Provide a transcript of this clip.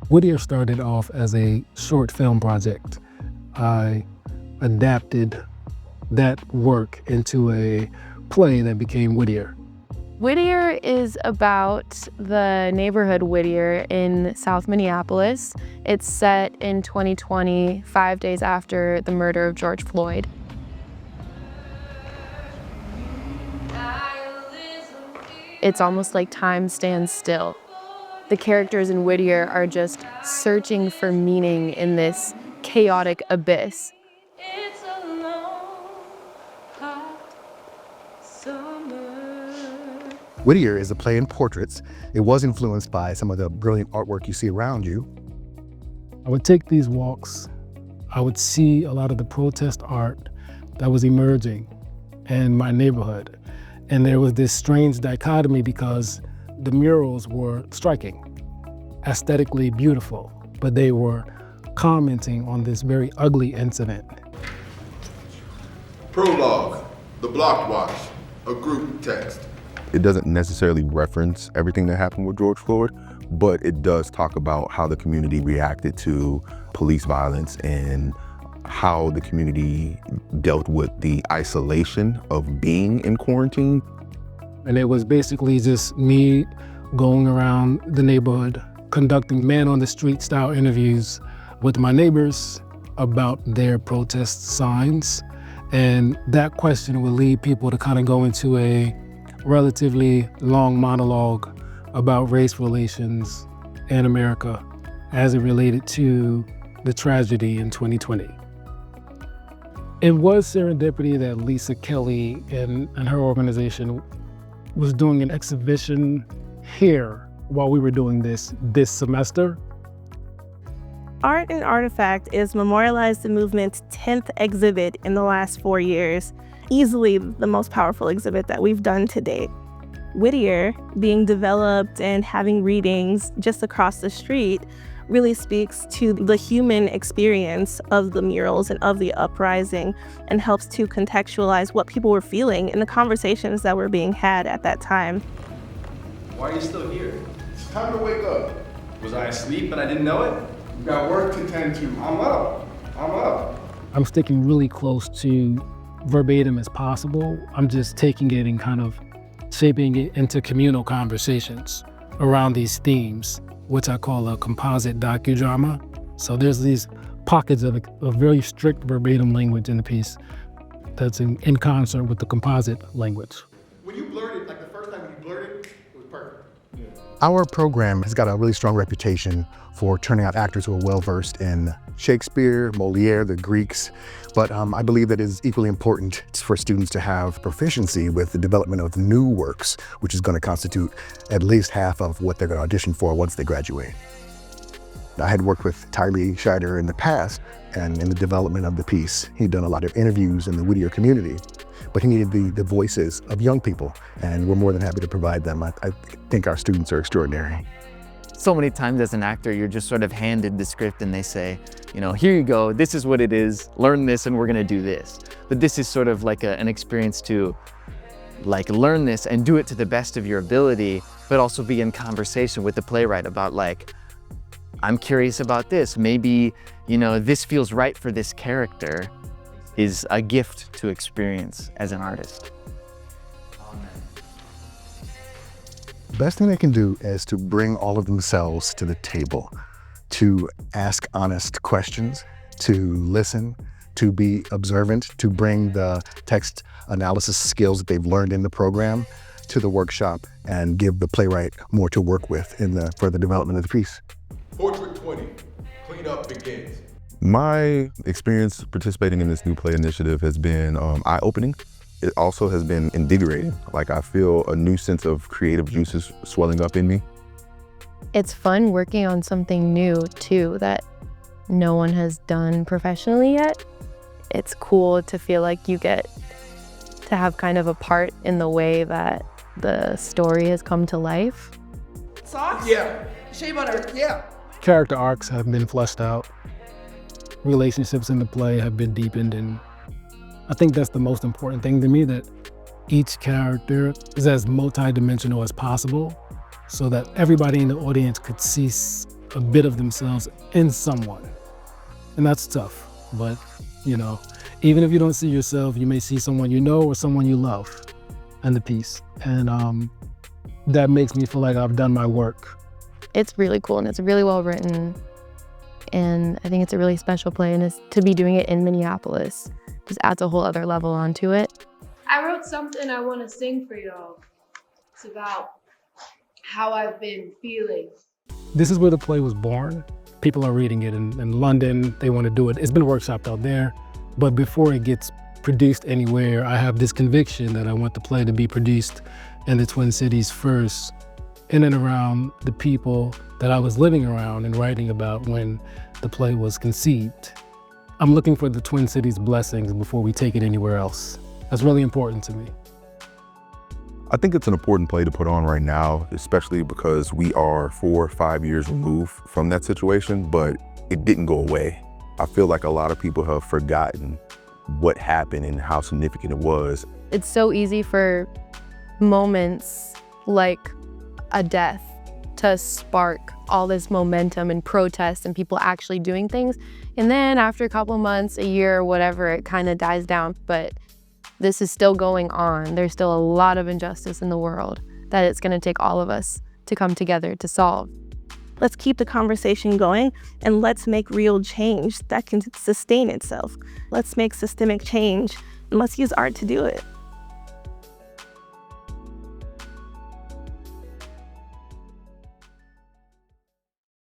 Whittier started off as a short film project. I adapted that work into a play that became Whittier. Whittier is about the neighborhood Whittier in South Minneapolis. It's set in 2020, 5 days after the murder of George Floyd. It's almost like time stands still. The characters in Whittier are just searching for meaning in this chaotic abyss. It's a long, hot summer. Whittier is a play in portraits. It was influenced by some of the brilliant artwork you see around you. I would take these walks. I would see a lot of the protest art that was emerging in my neighborhood. And there was this strange dichotomy because the murals were striking, aesthetically beautiful, but they were commenting on this very ugly incident. Prologue, the block watch, a group text. It doesn't necessarily reference everything that happened with George Floyd, but it does talk about how the community reacted to police violence and how the community dealt with the isolation of being in quarantine. And it was basically just me going around the neighborhood, conducting man on the street style interviews with my neighbors about their protest signs. And that question would lead people to kind of go into a relatively long monologue about race relations in America as it related to the tragedy in 2020. It was serendipity that Lisa Kelly and her organization was doing an exhibition here while we were doing this semester. Art and Artifact is Memorialize the Movement's 10th exhibit in the last 4 years, easily the most powerful exhibit that we've done to date. Whittier being developed and having readings just across the street really speaks to the human experience of the murals and of the uprising and helps to contextualize what people were feeling in the conversations that were being had at that time. Why are you still here? It's time to wake up. Was I asleep and I didn't know it? You got work to tend to. I'm up. I'm sticking really close to verbatim as possible. I'm just taking it and kind of shaping it into communal conversations around these themes, which I call a composite docudrama. So there's these pockets of very strict verbatim language in the piece that's in concert with the composite language. When you blurted, like the first time when you blurted, it was perfect. Our program has got a really strong reputation for turning out actors who are well-versed in Shakespeare, Molière, the Greeks, but I believe that it is equally important for students to have proficiency with the development of new works, which is going to constitute at least half of what they're going to audition for once they graduate. I had worked with Tylee Scheider in the past, and in the development of the piece, he'd done a lot of interviews in the Whittier community, but he needed the voices of young people, and we're more than happy to provide them. I think our students are extraordinary. So many times as an actor, you're just sort of handed the script and they say, you know, here you go, this is what it is, learn this and we're gonna do this. But this is sort of like an experience to like learn this and do it to the best of your ability, but also be in conversation with the playwright about like, I'm curious about this, maybe, you know, this feels right for this character, is a gift to experience as an artist. The best thing they can do is to bring all of themselves to the table, to ask honest questions, to listen, to be observant, to bring the text analysis skills that they've learned in the program to the workshop and give the playwright more to work with in the further development of the piece. Portrait 20, cleanup begins. My experience participating in this new play initiative has been eye-opening. It also has been invigorating. Like I feel a new sense of creative juices swelling up in me. It's fun working on something new too that no one has done professionally yet. It's cool to feel like you get to have kind of a part in the way that the story has come to life. Socks? Yeah. Shea butter? Yeah. Character arcs have been fleshed out. Relationships in the play have been deepened, and I think that's the most important thing to me, that each character is as multidimensional as possible so that everybody in the audience could see a bit of themselves in someone. And that's tough, but you know, even if you don't see yourself, you may see someone you know or someone you love in the piece. And that makes me feel like I've done my work. It's really cool and it's really well written. And I think it's a really special play, and to be doing it in Minneapolis just adds a whole other level onto it. I wrote something I want to sing for y'all. It's about how I've been feeling. This is where the play was born. People are reading it in London. They want to do it. It's been workshopped out there. But before it gets produced anywhere, I have this conviction that I want the play to be produced in the Twin Cities first, in and around the people that I was living around and writing about when the play was conceived. I'm looking for the Twin Cities blessings before we take it anywhere else. That's really important to me. I think it's an important play to put on right now, especially because we are 4 or 5 years removed from that situation, but it didn't go away. I feel like a lot of people have forgotten what happened and how significant it was. It's so easy for moments like a death to spark all this momentum and protest and people actually doing things. And then after a couple months, a year, whatever, it kind of dies down. But this is still going on. There's still a lot of injustice in the world that it's going to take all of us to come together to solve. Let's keep the conversation going, and let's make real change that can sustain itself. Let's make systemic change, and let's use art to do it.